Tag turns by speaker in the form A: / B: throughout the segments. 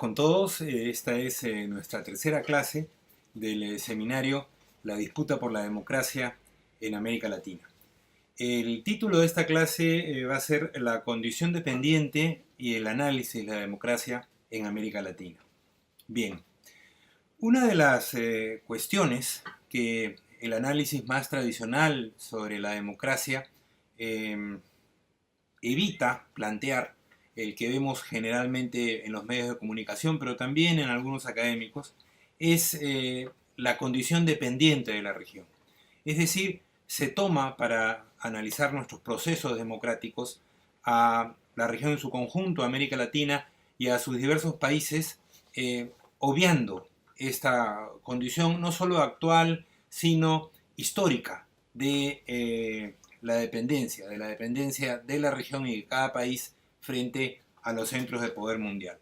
A: con todos. Esta es nuestra tercera clase del seminario La disputa por la democracia en América Latina. El título de esta clase va a ser La condición dependiente y el análisis de la democracia en América Latina. Bien, una de las cuestiones que el análisis más tradicional sobre la democracia evita plantear, el que vemos generalmente en los medios de comunicación, pero también en algunos académicos, es la condición dependiente de la región. Es decir, se toma para analizar nuestros procesos democráticos a la región en su conjunto, a América Latina y a sus diversos países, obviando esta condición no solo actual, sino histórica de la dependencia de la región y de cada país frente a los centros de poder mundial.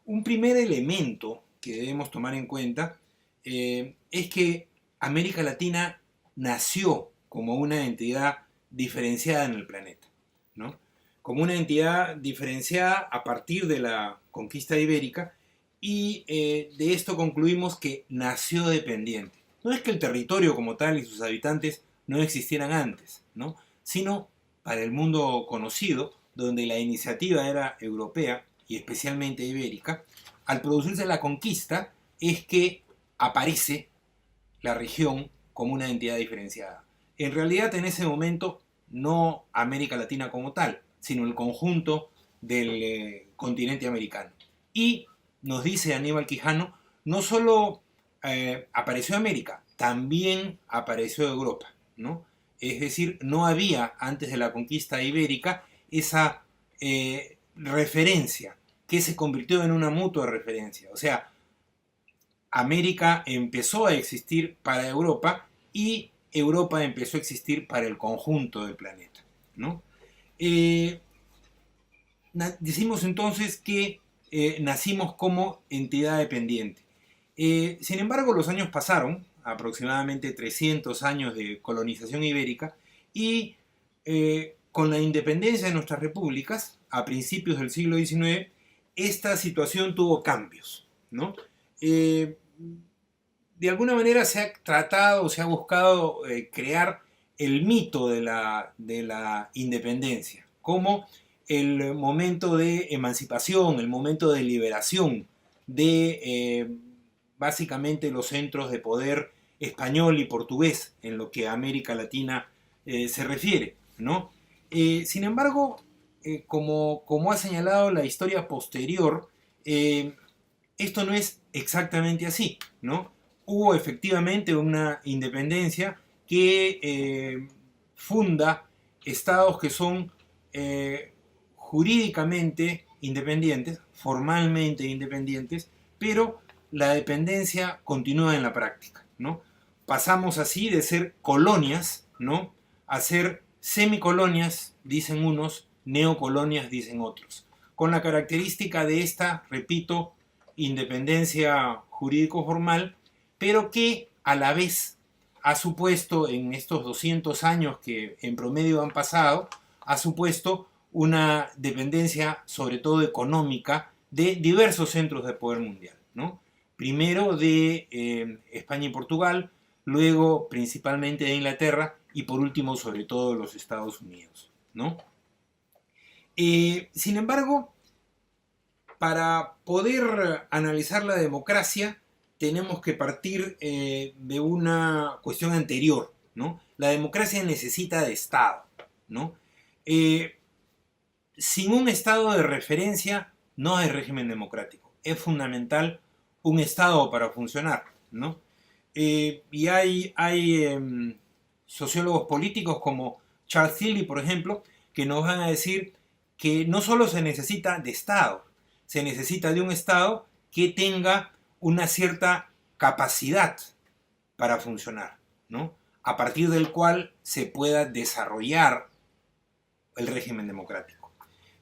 A: Un primer elemento que debemos tomar en cuenta es que América Latina nació como una entidad diferenciada en el planeta, ¿no? Como una entidad diferenciada a partir de la conquista ibérica, y de esto concluimos que nació dependiente. No es que el territorio como tal y sus habitantes no existieran antes, ¿no? Sino para el mundo conocido, donde la iniciativa era europea y especialmente ibérica, al producirse la conquista es que aparece la región como una entidad diferenciada. En realidad, en ese momento, no América Latina como tal, sino el conjunto del continente americano. Y nos dice Aníbal Quijano, no solo apareció América, también apareció Europa, ¿no? Es decir, no había antes de la conquista ibérica esa referencia que se convirtió en una mutua referencia. O sea, América empezó a existir para Europa y Europa empezó a existir para el conjunto del planeta, ¿no? Decimos entonces que nacimos como entidad dependiente. Sin embargo, los años pasaron, aproximadamente 300 años de colonización ibérica, y con la independencia de nuestras repúblicas, a principios del siglo XIX, esta situación tuvo cambios, ¿no? De alguna manera se ha tratado, se ha buscado crear el mito de la independencia, como el momento de emancipación, el momento de liberación de básicamente los centros de poder español y portugués en lo que a América Latina se refiere, ¿no? Sin embargo, como ha señalado la historia posterior, esto no es exactamente así, ¿no? Hubo efectivamente una independencia que funda estados que son jurídicamente independientes, formalmente independientes, pero la dependencia continúa en la práctica, ¿no? Pasamos así de ser colonias, ¿no?, a ser semicolonias, dicen unos, neocolonias, dicen otros, con la característica de esta, repito, independencia jurídico-formal, pero que a la vez ha supuesto, en estos 200 años que en promedio han pasado, ha supuesto una dependencia, sobre todo económica, de diversos centros de poder mundial, ¿no? Primero de España y Portugal, luego principalmente de Inglaterra y por último, sobre todo, los Estados Unidos, ¿no? Sin embargo, para poder analizar la democracia, tenemos que partir de una cuestión anterior, ¿no? La democracia necesita de Estado, ¿no? Sin un Estado de referencia no hay régimen democrático. Es fundamental un Estado para funcionar, ¿no? Y hay sociólogos políticos como Charles Tilly, por ejemplo, que nos van a decir que no solo se necesita de Estado, se necesita de un Estado que tenga una cierta capacidad para funcionar, ¿no?, a partir del cual se pueda desarrollar el régimen democrático.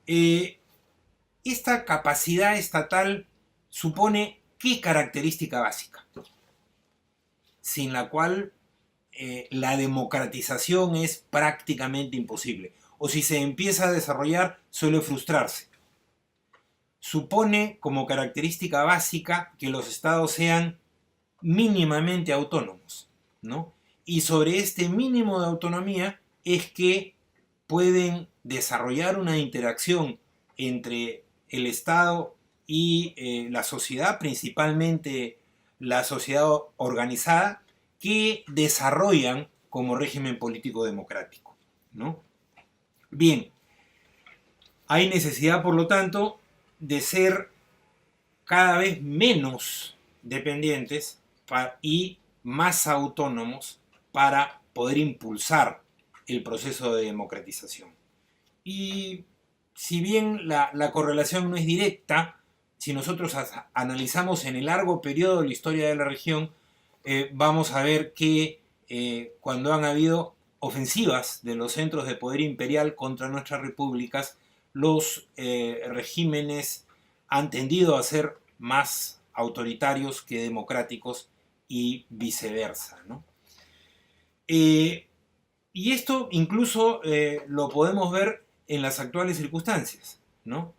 A: Esta capacidad estatal supone ¿qué característica básica?, sin la cual la democratización es prácticamente imposible, o si se empieza a desarrollar suele frustrarse. supone como característica básica que los estados sean mínimamente autónomos, ¿no? Y sobre este mínimo de autonomía es que pueden desarrollar una interacción entre el Estado y la sociedad, principalmente la sociedad organizada, que desarrollan como régimen político democrático, ¿no? Bien, hay necesidad, por lo tanto, de ser cada vez menos dependientes y más autónomos para poder impulsar el proceso de democratización. Y si bien la correlación no es directa, si nosotros analizamos en el largo periodo de la historia de la región, vamos a ver que cuando han habido ofensivas de los centros de poder imperial contra nuestras repúblicas, los regímenes han tendido a ser más autoritarios que democráticos y viceversa, ¿no? Y esto incluso lo podemos ver en las actuales circunstancias, ¿no?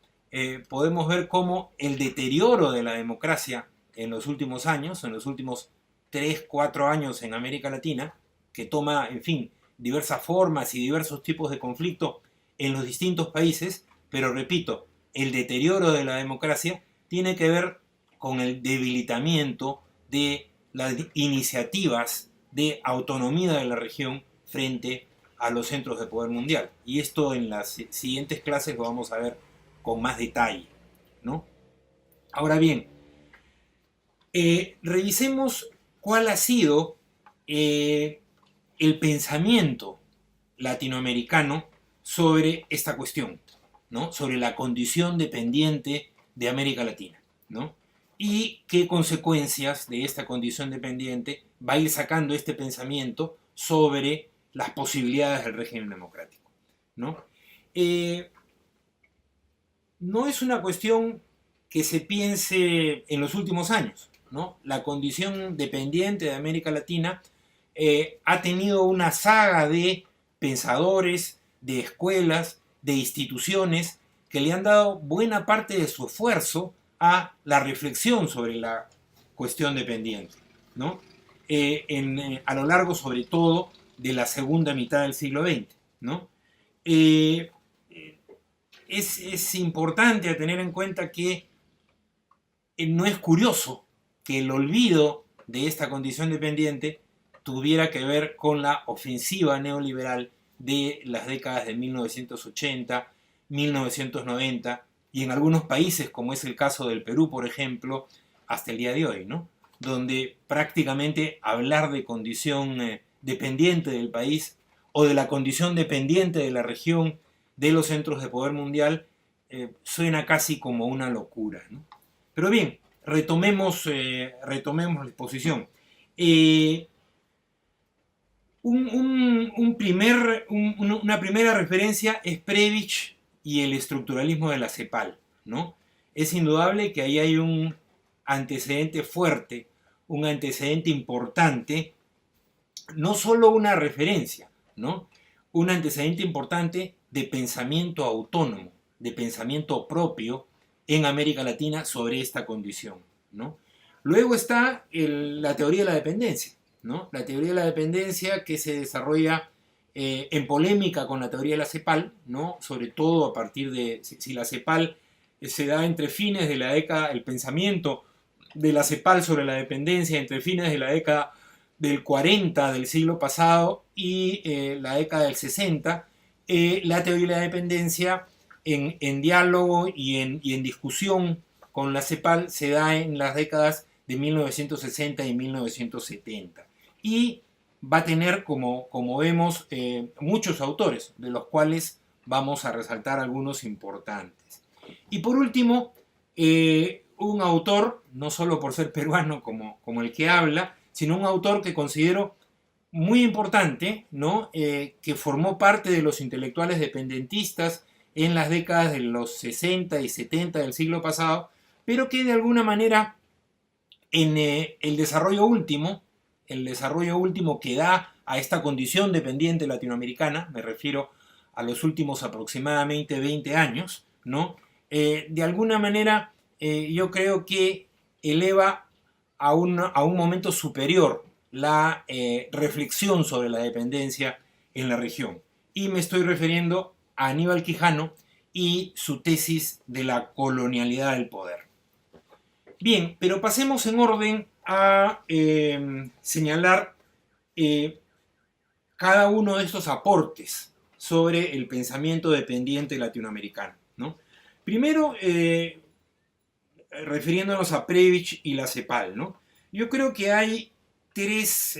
A: Podemos ver cómo el deterioro de la democracia en los últimos años, en los últimos 3, 4 años en América Latina, que toma, en fin, diversas formas y diversos tipos de conflicto en los distintos países, pero repito, el deterioro de la democracia tiene que ver con el debilitamiento de las iniciativas de autonomía de la región frente a los centros de poder mundial. Y esto en las siguientes clases lo vamos a ver con más detalle, ¿no? Ahora bien, revisemos cuál ha sido el pensamiento latinoamericano sobre esta cuestión, ¿no? Sobre la condición dependiente de América Latina, ¿no? Y qué consecuencias de esta condición dependiente va a ir sacando este pensamiento sobre las posibilidades del régimen democrático, ¿no? No es una cuestión que se piense en los últimos años, ¿no? La condición dependiente de América Latina ha tenido una saga de pensadores, de escuelas, de instituciones que le han dado buena parte de su esfuerzo a la reflexión sobre la cuestión dependiente, ¿no? A lo largo, sobre todo, de la segunda mitad del siglo XX, ¿no? Es importante tener en cuenta que no es curioso que el olvido de esta condición dependiente tuviera que ver con la ofensiva neoliberal de las décadas de 1980, 1990 y en algunos países, como es el caso del Perú, por ejemplo, hasta el día de hoy, ¿no? Donde prácticamente hablar de condición dependiente del país o de la condición dependiente de la región de los centros de poder mundial suena casi como una locura, ¿no? Pero bien, retomemos la exposición. Una primera referencia es Prebisch y el estructuralismo de la CEPAL, ¿no? Es indudable que ahí hay un antecedente fuerte, un antecedente importante, no solo una referencia, ¿no? Un antecedente importante de pensamiento autónomo, de pensamiento propio en América Latina sobre esta condición, ¿no? Luego está la teoría de la dependencia, ¿no? La teoría de la dependencia que se desarrolla en polémica con la teoría de la CEPAL, ¿no? Sobre todo a partir de si la CEPAL se da entre fines de la década, el pensamiento de la CEPAL sobre la dependencia entre fines de la década del 40 del siglo pasado y la década del 60, la teoría de la dependencia en diálogo y en discusión con la CEPAL se da en las décadas de 1960 y 1970. Y va a tener, como vemos, muchos autores, de los cuales vamos a resaltar algunos importantes. Y por último, un autor, no solo por ser peruano como el que habla, sino un autor que considero muy importante, ¿no? Que formó parte de los intelectuales dependentistas en las décadas de los 60 y 70 del siglo pasado, pero que de alguna manera en el desarrollo último que da a esta condición dependiente latinoamericana, me refiero a los últimos aproximadamente 20 años, ¿no? de alguna manera yo creo que eleva a un momento superior la reflexión sobre la dependencia en la región. Y me estoy refiriendo a Aníbal Quijano y su tesis de la colonialidad del poder. Bien, pero pasemos en orden a señalar cada uno de estos aportes sobre el pensamiento dependiente latinoamericano, ¿no? Primero, refiriéndonos a Prebisch y la CEPAL, ¿no? Yo creo que hay tres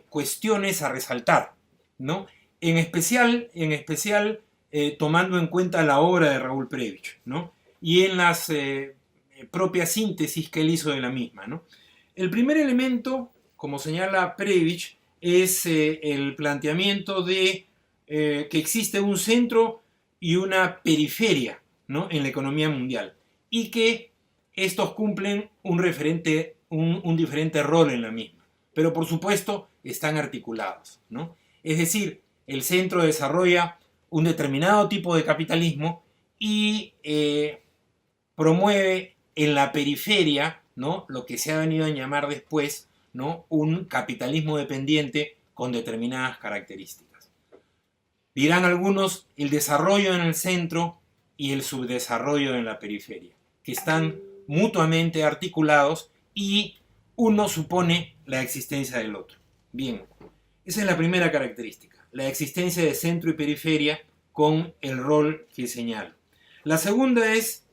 A: cuestiones a resaltar, ¿no? En especial tomando en cuenta la obra de Raúl Prebisch, ¿no? Y en las propias síntesis que él hizo de la misma, ¿no? El primer elemento, como señala Prebisch, es el planteamiento de que existe un centro y una periferia, ¿no?, en la economía mundial, y que estos cumplen un diferente rol en la misma, pero por supuesto están articulados, ¿no? Es decir, el centro desarrolla un determinado tipo de capitalismo y promueve en la periferia, ¿no?, lo que se ha venido a llamar después, ¿no?, un capitalismo dependiente con determinadas características. Dirán algunos el desarrollo en el centro y el subdesarrollo en la periferia, que están mutuamente articulados y uno supone la existencia del otro. Bien, esa es la primera característica, la existencia de centro y periferia con el rol que señalo. La segunda es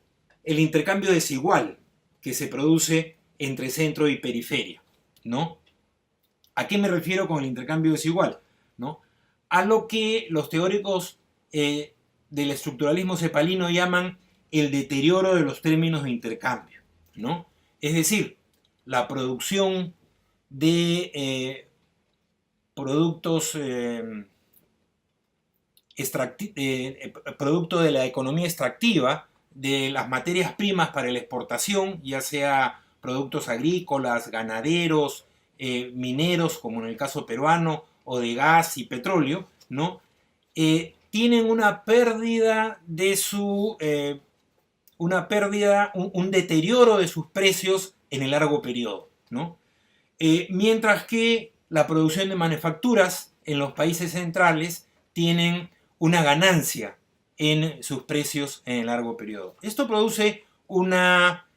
A: el intercambio desigual que se produce entre centro y periferia, ¿no? ¿A qué me refiero con el intercambio desigual? ¿No? A lo que los teóricos del estructuralismo cepalino llaman el deterioro de los términos de intercambio, ¿no? Es decir, la producción de productos producto de la economía extractiva, de las materias primas para la exportación, ya sea productos agrícolas, ganaderos, mineros, como en el caso peruano, o de gas y petróleo, ¿no? Tienen una pérdida de su... un deterioro de sus precios en el largo periodo, ¿no? Mientras que la producción de manufacturas en los países centrales tienen una ganancia en sus precios en el largo periodo. Esto produce una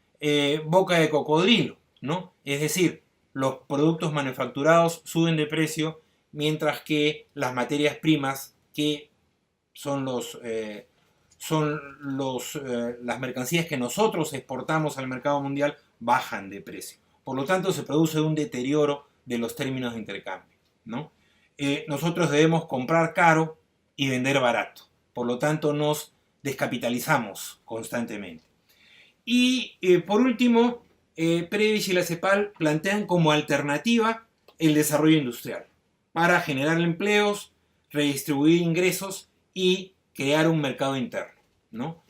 A: boca de cocodrilo, ¿no? Es decir, los productos manufacturados suben de precio, mientras que las materias primas, que son las mercancías que nosotros exportamos al mercado mundial, bajan de precio. Por lo tanto, se produce un deterioro de los términos de intercambio, ¿no? Nosotros debemos comprar caro y vender barato. Por lo tanto, nos descapitalizamos constantemente. Y por último, Prebisch y la CEPAL plantean como alternativa el desarrollo industrial para generar empleos, redistribuir ingresos y crear un mercado interno, ¿no?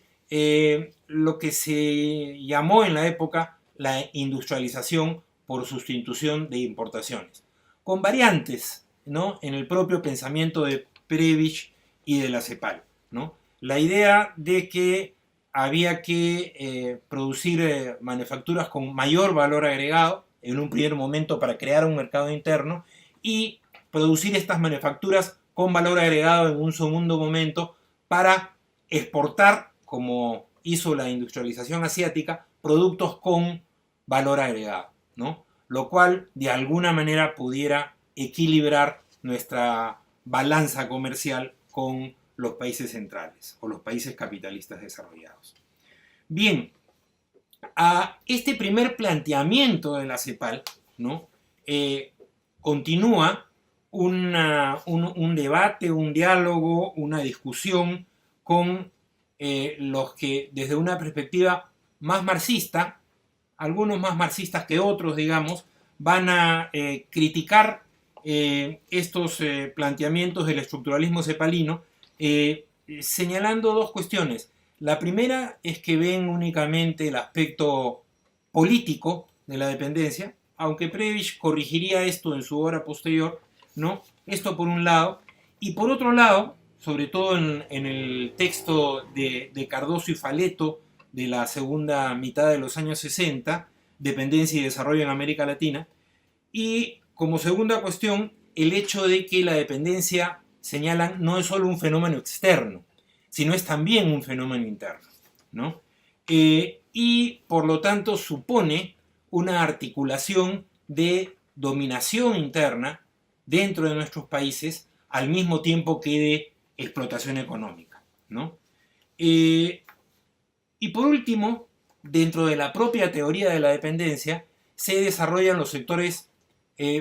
A: Lo que se llamó en la época la industrialización por sustitución de importaciones, con variantes, ¿no?, en el propio pensamiento de Prebisch y de la CEPAL, ¿no? La idea de que había que producir manufacturas con mayor valor agregado en un primer momento para crear un mercado interno y producir estas manufacturas con valor agregado en un segundo momento para exportar, como hizo la industrialización asiática, productos con valor agregado, ¿no? Lo cual de alguna manera pudiera equilibrar nuestra balanza comercial con los países centrales o los países capitalistas desarrollados. Bien, a este primer planteamiento de la CEPAL, ¿no?, continúa un debate, un diálogo, una discusión con los que desde una perspectiva más marxista, algunos más marxistas que otros, digamos, van a criticar estos planteamientos del estructuralismo cepalino, señalando dos cuestiones. La primera es que ven únicamente el aspecto político de la dependencia, aunque Prebisch corrigiría esto en su obra posterior, ¿no? Esto por un lado. Y por otro lado, sobre todo en el texto de Cardoso y Faleto de la segunda mitad de los años 60, dependencia y desarrollo en América Latina, y como segunda cuestión, el hecho de que la dependencia, señalan, no es solo un fenómeno externo, sino es también un fenómeno interno, ¿no? Y por lo tanto supone una articulación de dominación interna dentro de nuestros países al mismo tiempo que de explotación económica, ¿no? Y por último, dentro de la propia teoría de la dependencia, se desarrollan los sectores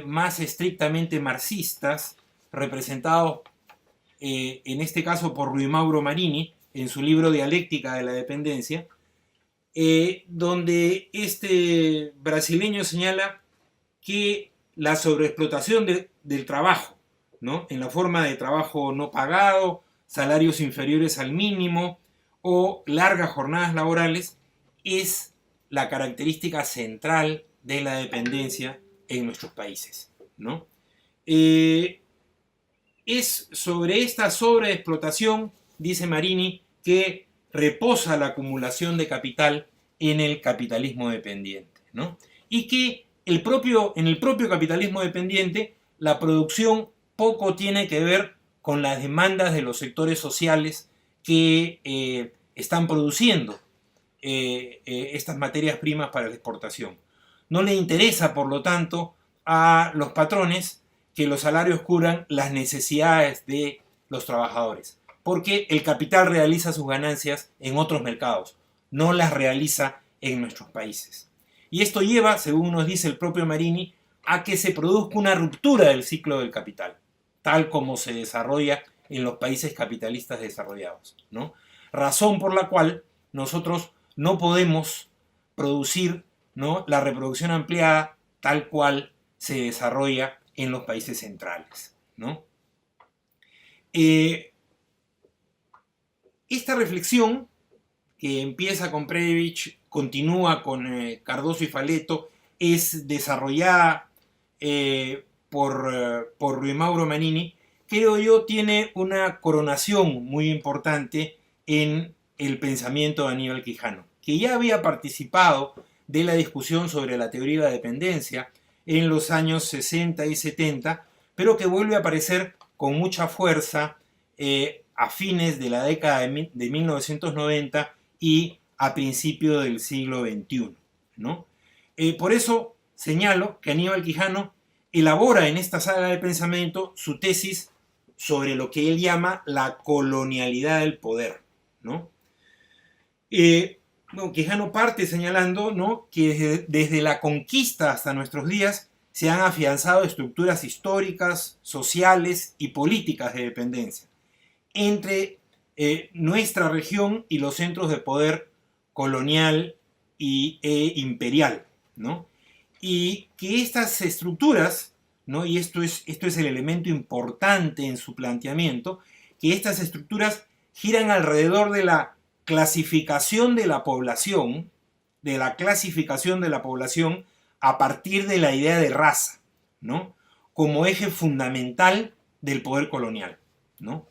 A: más estrictamente marxistas, representados en este caso por Rui Mauro Marini, en su libro Dialéctica de la Dependencia, donde este brasileño señala que la sobreexplotación del trabajo, ¿no? En la forma de trabajo no pagado, salarios inferiores al mínimo o largas jornadas laborales, es la característica central de la dependencia en nuestros países, ¿no? Es sobre esta sobreexplotación, dice Marini, que reposa la acumulación de capital en el capitalismo dependiente, ¿no? Y que en el propio capitalismo dependiente la producción poco tiene que ver con las demandas de los sectores sociales que están produciendo estas materias primas para la exportación. No le interesa, por lo tanto, a los patrones que los salarios cubran las necesidades de los trabajadores, porque el capital realiza sus ganancias en otros mercados, no las realiza en nuestros países. Y esto lleva, según nos dice el propio Marini, a que se produzca una ruptura del ciclo del capital, tal como se desarrolla en los países capitalistas desarrollados, ¿no? Razón por la cual nosotros no podemos producir, ¿no?, la reproducción ampliada tal cual se desarrolla en los países centrales, ¿no? Esta reflexión, que empieza con Previch, continúa con Cardoso y Faleto, es desarrollada por Rui Mauro Manini, creo yo tiene una coronación muy importante en el pensamiento de Aníbal Quijano, que ya había participado de la discusión sobre la teoría de la dependencia en los años 60 y 70, pero que vuelve a aparecer con mucha fuerza a fines de la década de 1990 y a principios del siglo XXI, ¿no? Por eso señalo que Aníbal Quijano elabora en esta saga de pensamiento su tesis sobre lo que él llama la colonialidad del poder, ¿no? Quijano parte señalando, ¿no?, que desde la conquista hasta nuestros días se han afianzado estructuras históricas, sociales y políticas de dependencia entre nuestra región y los centros de poder colonial e imperial, ¿no? Y que estas estructuras, ¿no?, y esto es el elemento importante en su planteamiento, que estas estructuras giran alrededor de la clasificación de la población, a partir de la idea de raza, ¿no?, como eje fundamental del poder colonial, ¿no?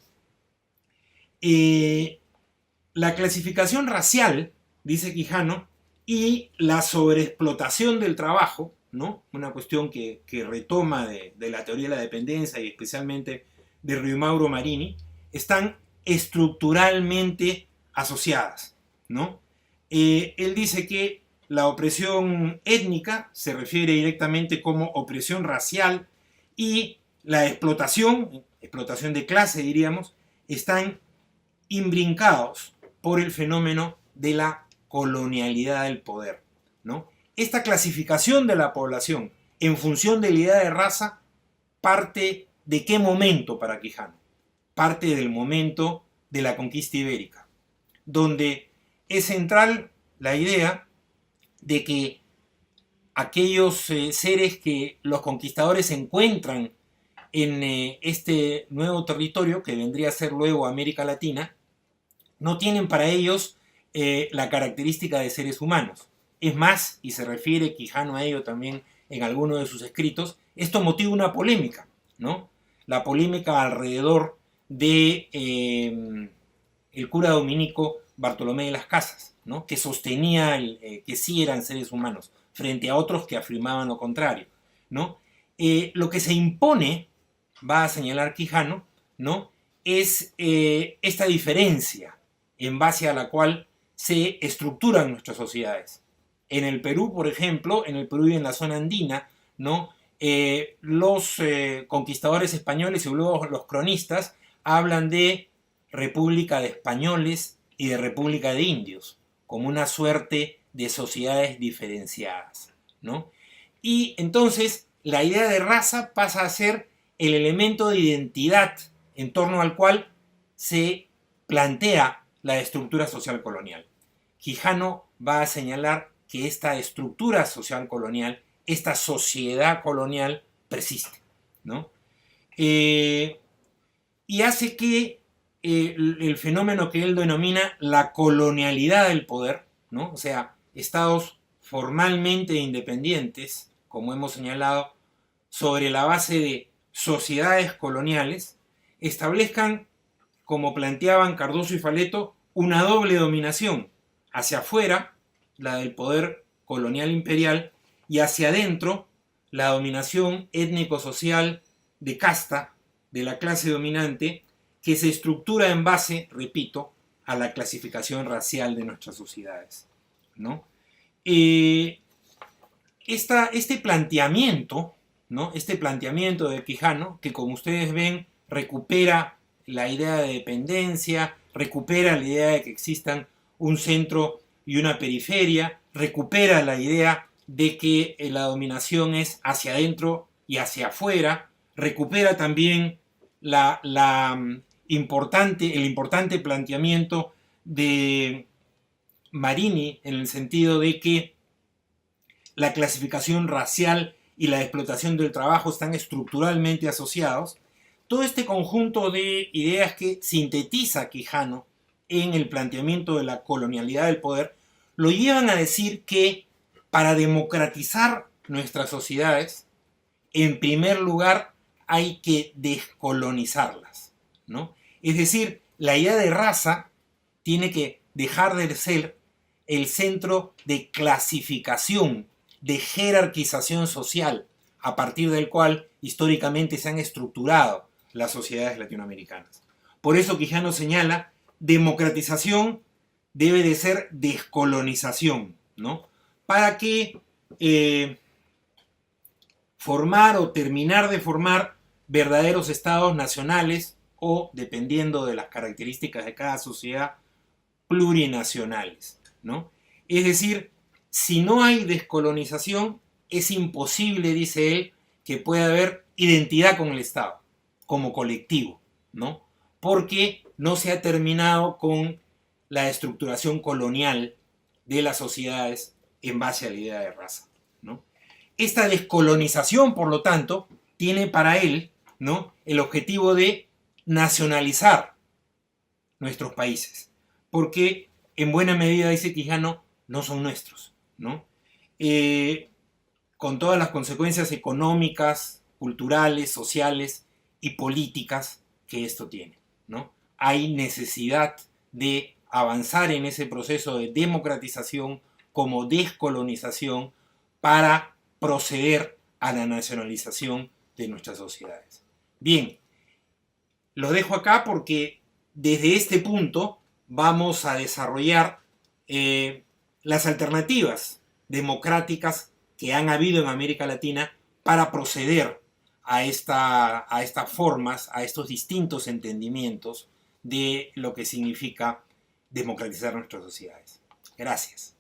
A: La clasificación racial, dice Quijano, y la sobreexplotación del trabajo, ¿no?, una cuestión que retoma de la teoría de la dependencia y especialmente de Rui Mauro Marini, están estructuralmente asociadas, ¿no? Él dice que la opresión étnica se refiere directamente como opresión racial y la explotación de clase, diríamos, están imbrincados por el fenómeno de la colonialidad del poder, ¿no? Esta clasificación de la población en función de la idea de raza parte de qué momento para Quijano. Parte del momento de la conquista ibérica, donde es central la idea de que aquellos seres que los conquistadores encuentran en este nuevo territorio, que vendría a ser luego América Latina, no tienen para ellos la característica de seres humanos. Es más, y se refiere Quijano a ello también en alguno de sus escritos, esto motiva una polémica, ¿no? La polémica alrededor de el cura dominico Bartolomé de las Casas, ¿no? Que sostenía que sí eran seres humanos, frente a otros que afirmaban lo contrario, ¿no? Lo que se impone, va a señalar Quijano, ¿no? Es esta diferencia en base a la cual se estructuran nuestras sociedades. En el Perú, por ejemplo, en el Perú y en la zona andina, ¿no? Los conquistadores españoles y luego los cronistas hablan de república de españoles y de república de indios, como una suerte de sociedades diferenciadas, ¿no? Y entonces la idea de raza pasa a ser el elemento de identidad en torno al cual se plantea la estructura social colonial. Quijano va a señalar que esta estructura social colonial, esta sociedad colonial, persiste, ¿no? Y hace que el fenómeno que él denomina la colonialidad del poder, ¿no? O sea, estados formalmente independientes, como hemos señalado, sobre la base de sociedades coloniales, establezcan, como planteaban Cardoso y Faleto, una doble dominación, hacia afuera, la del poder colonial imperial, y hacia adentro, la dominación étnico-social de casta, de la clase dominante, que se estructura en base, repito, a la clasificación racial de nuestras sociedades, ¿no? Este planteamiento, ¿no? Este planteamiento de Quijano, que como ustedes ven, recupera la idea de dependencia, recupera la idea de que existan un centro y una periferia, recupera la idea de que la dominación es hacia adentro y hacia afuera, recupera también el importante planteamiento de Marini en el sentido de que la clasificación racial y la explotación del trabajo están estructuralmente asociados. Todo este conjunto de ideas que sintetiza Quijano en el planteamiento de la colonialidad del poder lo llevan a decir que para democratizar nuestras sociedades, en primer lugar hay que descolonizarlas, ¿no? Es decir, la idea de raza tiene que dejar de ser el centro de clasificación, de jerarquización social, a partir del cual históricamente se han estructurado las sociedades latinoamericanas. Por eso Quijano señala, democratización debe de ser descolonización, ¿no? Para que formar o terminar de formar verdaderos estados nacionales o, dependiendo de las características de cada sociedad, plurinacionales, ¿no? Es decir, si no hay descolonización, es imposible, dice él, que pueda haber identidad con el Estado, como colectivo, ¿no? Porque no se ha terminado con la estructuración colonial de las sociedades en base a la idea de raza, ¿no? Esta descolonización, por lo tanto, tiene para él, ¿no?, el objetivo de nacionalizar nuestros países, porque en buena medida, dice Quijano, no son nuestros, ¿no? Con todas las consecuencias económicas, culturales, sociales y políticas que esto tiene, ¿no? Hay necesidad de avanzar en ese proceso de democratización como descolonización para proceder a la nacionalización de nuestras sociedades. Bien, lo dejo acá porque desde este punto vamos a desarrollar las alternativas democráticas que han habido en América Latina para proceder a estas formas, a estos distintos entendimientos de lo que significa democratizar nuestras sociedades. Gracias.